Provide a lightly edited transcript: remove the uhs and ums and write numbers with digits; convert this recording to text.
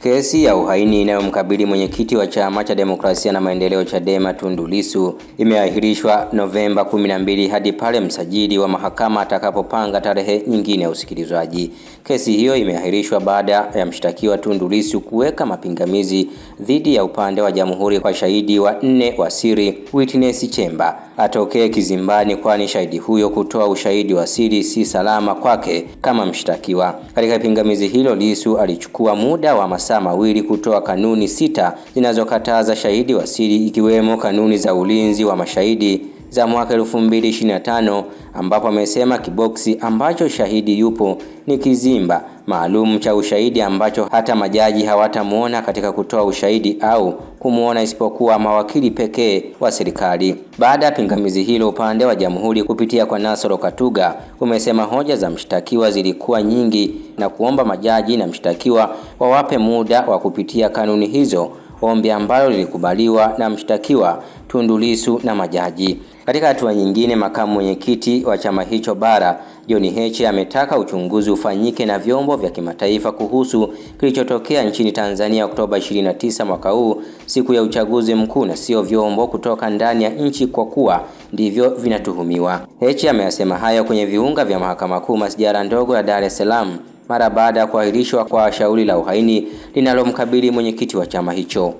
Kesi ya uhaini inayomkabili mwenyekiti wa Chama cha Demokrasia na Maendeleo Chadema Tundu Lissu imeahirishwa Novemba 12 hadi pale msajili wa mahakama atakapopanga tarehe nyingine ya usikilizwaji. Kesi hiyo imeahirishwa baada ya mshtakiwa Tundu Lissu kuweka mapingamizi dhidi ya upande wa Jamhuri kwa shahidi wa 4 wa siri Witness Chemba atokee kizimbani, kwani shahidi huyo kutoa ushahidi wa siri si salama kwake kama mshtakiwa. Katika pingamizi hilo, Lissu alichukua muda wa masaa mawili kutoa kanuni 6 zinazokataza shahidi wa siri, ikiwemo kanuni za ulinzi wa mashahidi za mwaka 2025 ambapo amesema kiboksi ambacho shahidi yupo ni kizimba maalum cha ushahidi ambacho hata majaji hawatamuona katika kutoa ushahidi au kumuona isipokuwa mawakili pekee wa serikali. Baada ya pingamizi hilo, upande wa Jamhuri kupitia kwa Nasoro Katuga umesema hoja za mshtakiwa zilikuwa nyingi na kuomba majaji na mshtakiwa wawape muda wa kupitia kanuni hizo, ombi ambalo lilikubaliwa na mshtakiwa Tundu Lissu na majaji. Katika hatua nyingine, makamu mwenyekiti wa chama hicho bara John Heche ametaka uchunguzi ufanyike na vyombo vya kimataifa kuhusu kilichotokea nchini Tanzania Oktoba 29 mwaka huu, siku ya uchaguzi mkuu, na sio vyombo kutoka ndani ya nchi kwa kuwa ndivyo vinatuhumiwa. Heche ameyasema hayo kwenye viunga vya Mahakama Kuu masjala ndogo ya Dar es Salaam mara baada ya kuahirishwa kwa shauri la uhaini linalomkabili mwenyekiti wa chama hicho.